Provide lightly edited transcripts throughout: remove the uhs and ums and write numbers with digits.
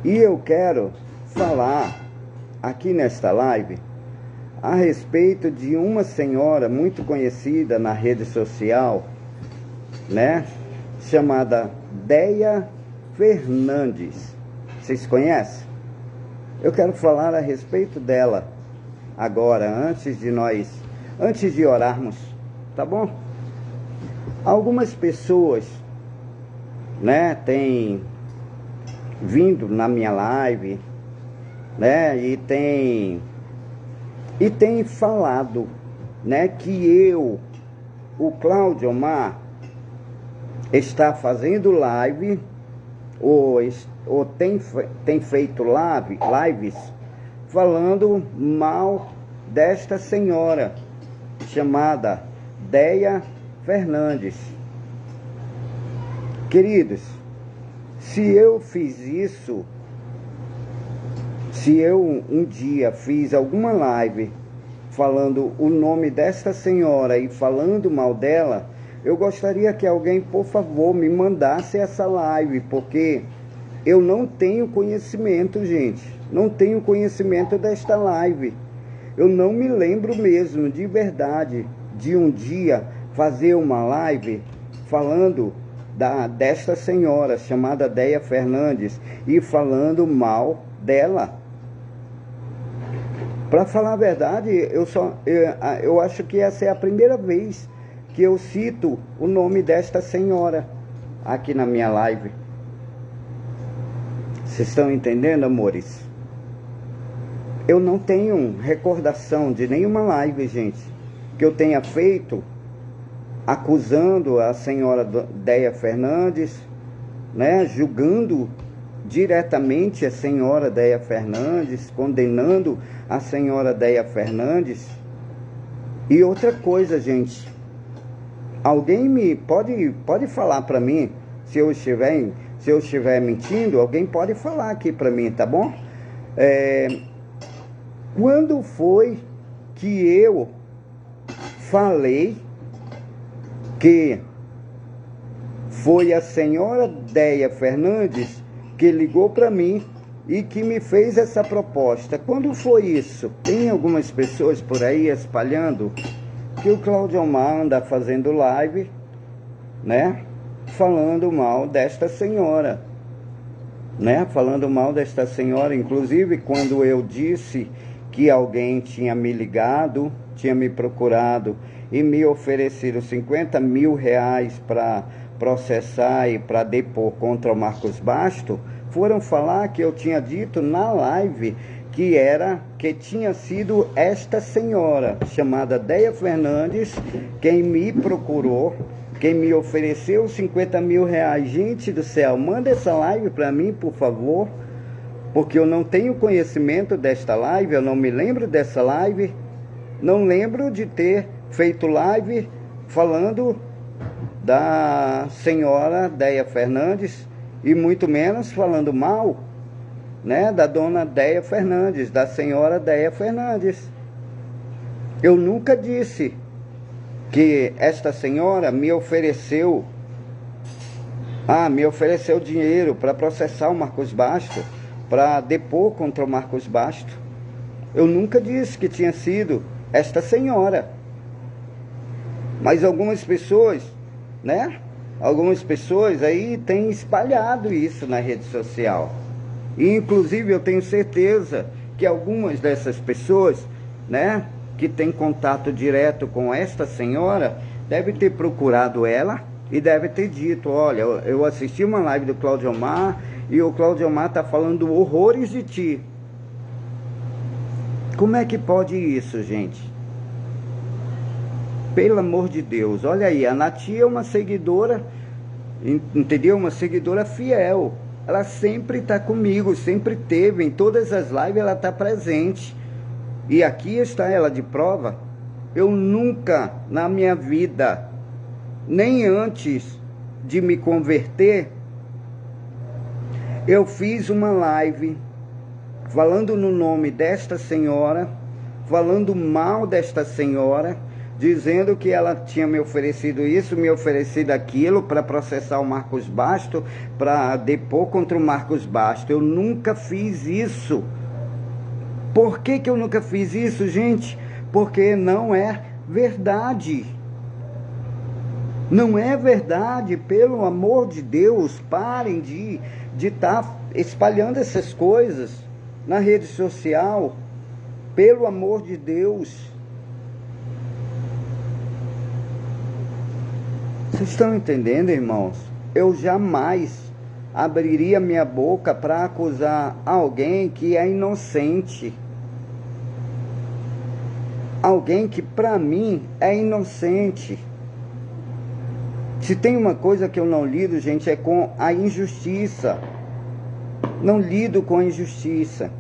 E eu quero falar aqui nesta live a respeito de uma senhora muito conhecida na rede social, né? Chamada Deia Fernandes. Vocês conhecem? Eu quero falar a respeito dela agora, antes de orarmos, tá bom? Algumas pessoas, né, têm vindo na minha live, né, e tem falado, né, que o Cláudio Omar, está fazendo live, ou tem feito lives, falando mal desta senhora, chamada Deia Fernandes. Queridos, se eu fiz isso, se eu um dia fiz alguma live falando o nome desta senhora e falando mal dela, eu gostaria que alguém, por favor, me mandasse essa live, porque eu não tenho conhecimento, gente. Não tenho conhecimento desta live. Eu não me lembro mesmo, de verdade, de um dia fazer uma live falando desta senhora chamada Deia Fernandes e falando mal dela. Para falar a verdade, eu acho que essa é a primeira vez que eu cito o nome desta senhora aqui na minha live. Vocês estão entendendo, amores? Eu não tenho recordação de nenhuma live, gente, que eu tenha feito acusando a senhora Deia Fernandes, né, julgando diretamente a senhora Deia Fernandes, condenando a senhora Deia Fernandes. E outra coisa, gente, alguém pode falar para mim, se eu estiver mentindo, alguém pode falar aqui para mim, tá bom? Quando foi que eu falei que foi a senhora Deia Fernandes que ligou para mim e que me fez essa proposta? Quando foi isso? Tem algumas pessoas por aí espalhando que o Cláudio Omar anda fazendo live, né, falando mal desta senhora, né, falando mal desta senhora. Inclusive, quando eu disse que alguém tinha me ligado, tinha me procurado e me oferecido 50 mil reais para processar e para depor contra o Marcos Basto, foram falar que eu tinha dito na live que tinha sido esta senhora, chamada Deia Fernandes, quem me procurou, quem me ofereceu 50 mil reais. Gente do céu, manda essa live para mim, por favor, porque eu não tenho conhecimento desta live, eu não me lembro dessa live, não lembro de ter feito live falando da senhora Deia Fernandes, e muito menos falando mal, né, da dona Deia Fernandes, da senhora Deia Fernandes. Eu nunca disse que esta senhora me ofereceu dinheiro para processar o Marcos Basto, para depor contra o Marcos Basto. Eu nunca disse que tinha sido esta senhora. Mas algumas pessoas, né? Algumas pessoas aí têm espalhado isso na rede social. E, inclusive, eu tenho certeza que algumas dessas pessoas, né, que têm contato direto com esta senhora, devem ter procurado ela e devem ter dito: olha, eu assisti uma live do Cláudio Omar e o Cláudio Omar está falando horrores de ti. Como é que pode isso, gente? Pelo amor de Deus. Olha aí, a Nati é uma seguidora, entendeu? Uma seguidora fiel. Ela sempre está comigo, sempre teve, em todas as lives ela está presente. E aqui está ela de prova. Eu nunca na minha vida, nem antes de me converter, eu fiz uma live falando no nome desta senhora, falando mal desta senhora, dizendo que ela tinha me oferecido isso, me oferecido aquilo para processar o Marcos Basto, para depor contra o Marcos Basto. Eu nunca fiz isso. Por que que eu nunca fiz isso, gente? Porque não é verdade. Não é verdade, pelo amor de Deus, parem de estar espalhando essas coisas na rede social, pelo amor de Deus. Vocês estão entendendo, irmãos? Eu jamais abriria minha boca para acusar alguém que é inocente. Alguém que para mim é inocente. Se tem uma coisa que eu não lido, gente, é com a injustiça. Não lido com a injustiça.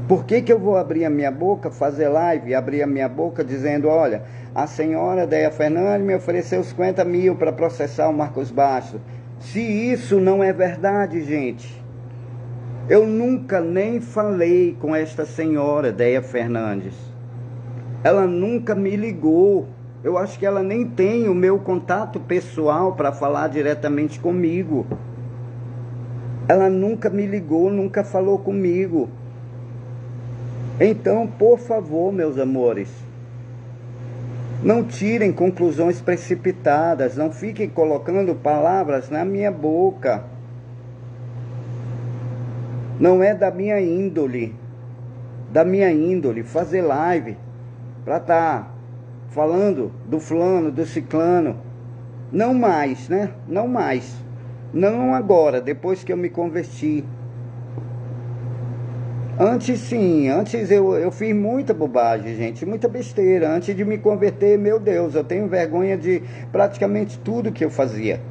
Por que que eu vou abrir a minha boca, fazer live, abrir a minha boca dizendo, olha, a senhora Déia Fernandes me ofereceu 50 mil para processar o Marcos Basto? Se isso não é verdade, gente. Eu nunca nem falei com esta senhora Déia Fernandes. Ela nunca me ligou. Eu acho que ela nem tem o meu contato pessoal para falar diretamente comigo. Ela nunca me ligou, nunca falou comigo. Então, por favor, meus amores, não tirem conclusões precipitadas, não fiquem colocando palavras na minha boca. Não é da minha índole fazer live para estar falando do fulano, do ciclano. Não mais, né? Não mais. Não agora, depois que eu me converti. Antes sim, antes eu fiz muita bobagem, gente, muita besteira. Antes de me converter, meu Deus, eu tenho vergonha de praticamente tudo que eu fazia.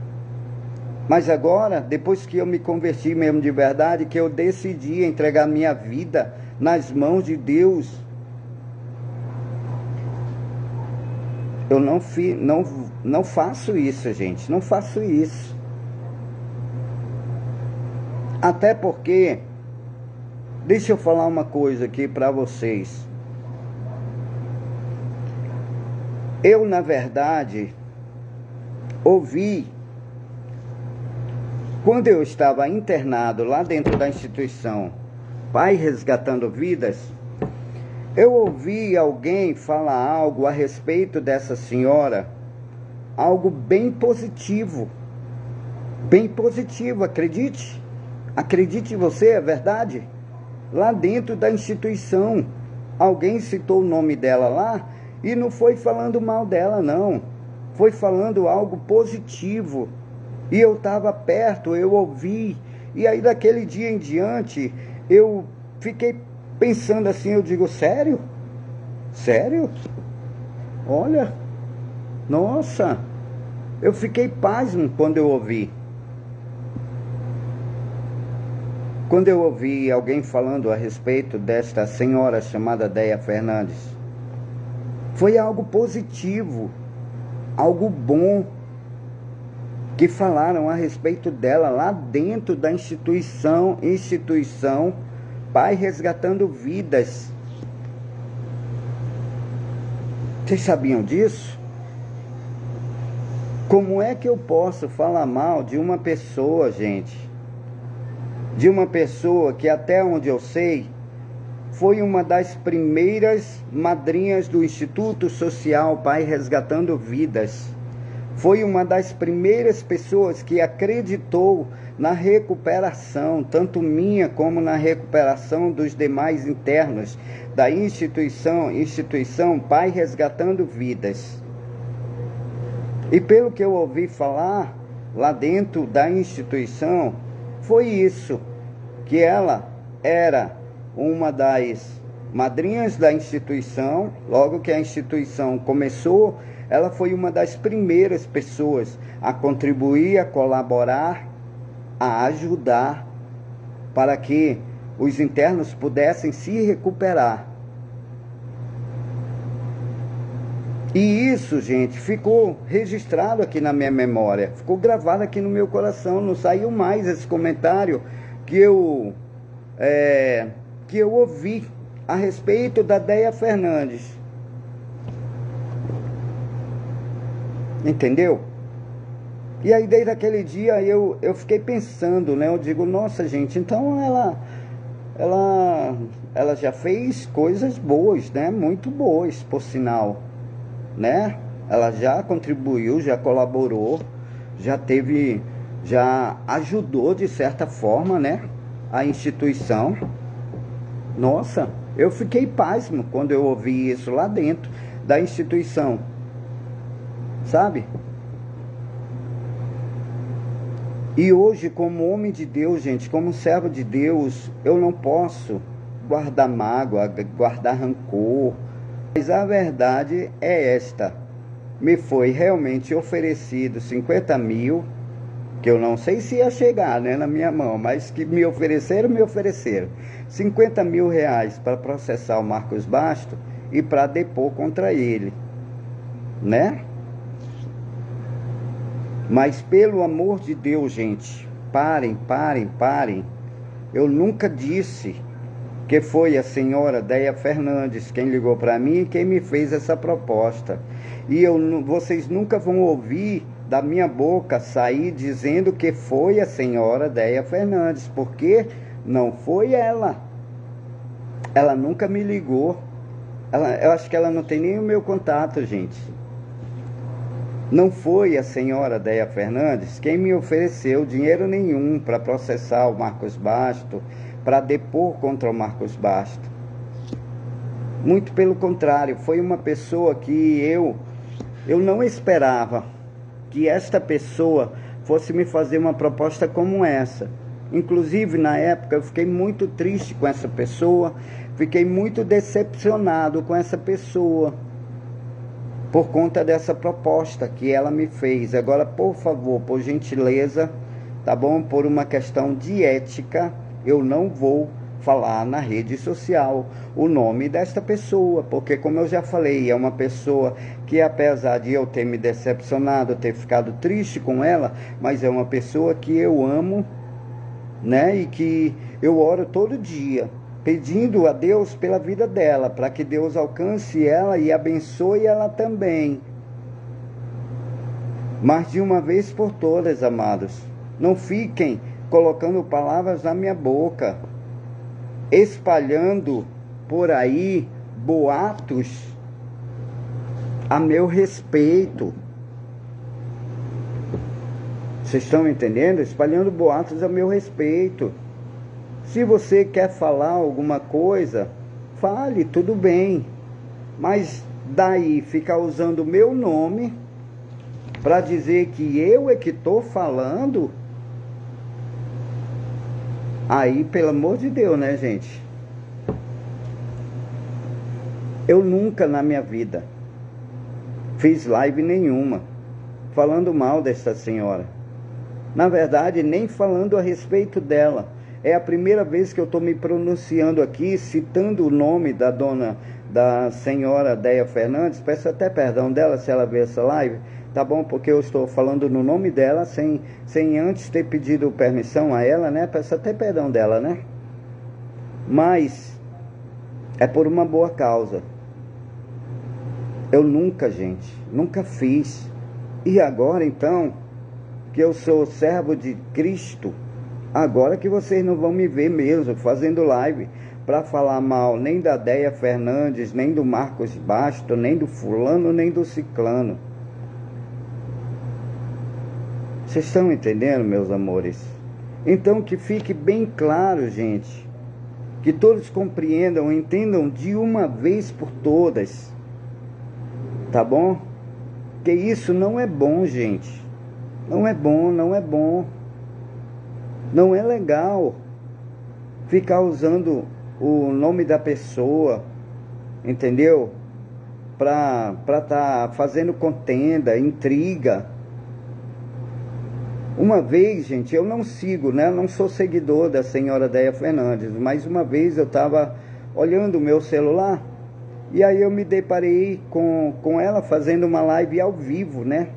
Mas agora, depois que eu me converti mesmo de verdade, que eu decidi entregar minha vida nas mãos de Deus, eu não faço isso, gente, não faço isso. Até porque, deixa eu falar uma coisa aqui para vocês. Eu, na verdade, ouvi, quando eu estava internado lá dentro da instituição Pai Resgatando Vidas, eu ouvi alguém falar algo a respeito dessa senhora, algo bem positivo, acredite. Acredite você, é verdade? Lá dentro da instituição, alguém citou o nome dela lá e não foi falando mal dela, não. Foi falando algo positivo. E eu estava perto, eu ouvi. E aí daquele dia em diante, eu fiquei pensando assim, eu digo, sério? Sério? Olha, nossa, eu fiquei pasmo quando eu ouvi. Quando eu ouvi alguém falando a respeito desta senhora chamada Déia Fernandes, foi algo positivo, algo bom, que falaram a respeito dela lá dentro da instituição Pai Resgatando Vidas. Vocês sabiam disso? Como é que eu posso falar mal de uma pessoa, gente? De uma pessoa que, até onde eu sei, foi uma das primeiras madrinhas do Instituto Social Pai Resgatando Vidas. Foi uma das primeiras pessoas que acreditou na recuperação, tanto minha como na recuperação dos demais internos da instituição Pai Resgatando Vidas. E pelo que eu ouvi falar lá dentro da instituição, foi isso, que ela era uma das madrinhas da instituição. Logo que a instituição começou, ela foi uma das primeiras pessoas a contribuir, a colaborar, a ajudar para que os internos pudessem se recuperar. E isso, gente, ficou registrado aqui na minha memória, ficou gravado aqui no meu coração, não saiu mais esse comentário que eu ouvi a respeito da Déia Fernandes. Entendeu? E aí desde aquele dia eu fiquei pensando, né? Eu digo, nossa gente, então ela já fez coisas boas, né? Muito boas, por sinal, né? Ela já contribuiu, já colaborou, já ajudou de certa forma, né? A instituição. Nossa, eu fiquei pasmo quando eu ouvi isso lá dentro da instituição, sabe? E hoje, como homem de Deus, gente, como servo de Deus, eu não posso guardar mágoa, guardar rancor. Mas a verdade é esta: me foi realmente oferecido 50 mil, que eu não sei se ia chegar, né, na minha mão, mas que me ofereceram. 50 mil reais para processar o Marcos Basto e para depor contra ele, né? Mas pelo amor de Deus, gente, parem. Eu nunca disse que foi a senhora Deia Fernandes quem ligou para mim e quem me fez essa proposta. E vocês nunca vão ouvir da minha boca sair dizendo que foi a senhora Deia Fernandes, porque não foi ela. Ela nunca me ligou. Eu acho que ela não tem nem o meu contato, gente. Não foi a senhora Deia Fernandes quem me ofereceu dinheiro nenhum para processar o Marcos Basto, para depor contra o Marcos Basto. Muito pelo contrário, foi uma pessoa que eu não esperava que esta pessoa fosse me fazer uma proposta como essa. Inclusive, na época, eu fiquei muito triste com essa pessoa, fiquei muito decepcionado com essa pessoa, por conta dessa proposta que ela me fez. Agora, por favor, por gentileza, tá bom? Por uma questão de ética, eu não vou falar na rede social o nome desta pessoa, porque como eu já falei, é uma pessoa que, apesar de eu ter me decepcionado, ter ficado triste com ela, mas é uma pessoa que eu amo, né? E que eu oro todo dia, pedindo a Deus pela vida dela, para que Deus alcance ela e abençoe ela também. Mas de uma vez por todas, amados, não fiquem colocando palavras na minha boca, espalhando por aí boatos a meu respeito. Vocês estão entendendo? Espalhando boatos a meu respeito. Se você quer falar alguma coisa, fale, tudo bem. Mas daí ficar usando o meu nome para dizer que eu é que estou falando, aí, pelo amor de Deus, né, gente? Eu nunca na minha vida fiz live nenhuma falando mal desta senhora. Na verdade, nem falando a respeito dela. É a primeira vez que eu estou me pronunciando aqui, citando o nome da senhora Deia Fernandes. Peço até perdão dela se ela ver essa live, tá bom? Porque eu estou falando no nome dela, sem antes ter pedido permissão a ela, né? Peço até perdão dela, né? Mas é por uma boa causa. Eu nunca, gente, nunca fiz. E agora, então, que eu sou servo de Cristo, agora que vocês não vão me ver mesmo fazendo live para falar mal nem da Deia Fernandes, nem do Marcos Basto, nem do fulano, nem do ciclano. Vocês estão entendendo, meus amores? Então que fique bem claro, gente, que todos compreendam, entendam de uma vez por todas, tá bom? Que isso não é bom, gente. Não é bom, não é bom. Não é legal ficar usando o nome da pessoa, entendeu? Para tá fazendo contenda, intriga. Uma vez, gente, eu não sigo, né? Eu não sou seguidor da senhora Deia Fernandes, mas uma vez eu estava olhando o meu celular e aí eu me deparei com ela fazendo uma live ao vivo, né?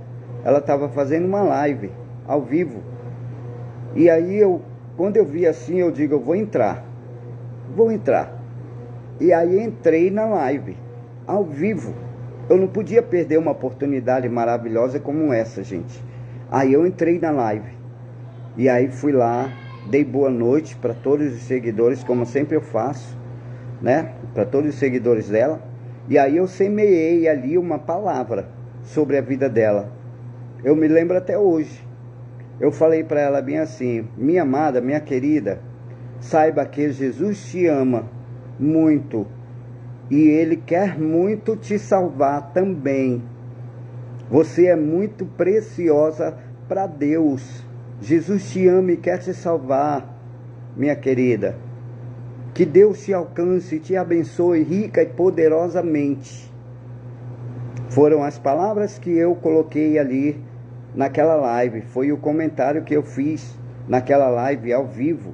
Ela estava fazendo uma live ao vivo. E aí quando eu vi assim, eu digo, eu vou entrar. E aí entrei na live, ao vivo. Eu não podia perder uma oportunidade maravilhosa como essa, gente. Aí eu entrei na live. E aí fui lá, dei boa noite para todos os seguidores, como sempre eu faço, né? Para todos os seguidores dela. E aí eu semeei ali uma palavra sobre a vida dela. Eu me lembro até hoje. Eu falei para ela bem assim: minha amada, minha querida, saiba que Jesus te ama muito. E Ele quer muito te salvar também. Você é muito preciosa para Deus. Jesus te ama e quer te salvar, minha querida. Que Deus te alcance e te abençoe rica e poderosamente. Foram as palavras que eu coloquei ali naquela live. Foi o comentário que eu fiz naquela live ao vivo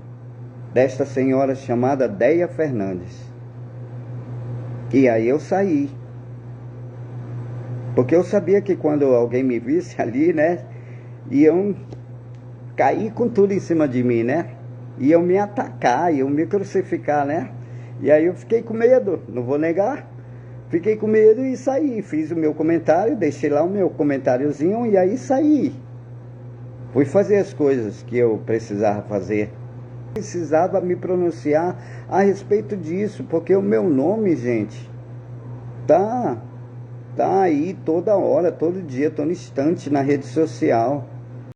desta senhora chamada Deia Fernandes. E aí eu saí. Porque eu sabia que quando alguém me visse ali, né, iam cair com tudo em cima de mim, né? Iam me atacar, iam me crucificar, né? E aí eu fiquei com medo, não vou negar. Fiquei com medo e saí. Fiz o meu comentário, deixei lá o meu comentáriozinho e aí saí. Fui fazer as coisas que eu precisava fazer. Precisava me pronunciar a respeito disso, porque o meu nome, gente, tá aí toda hora, todo dia, todo instante na rede social.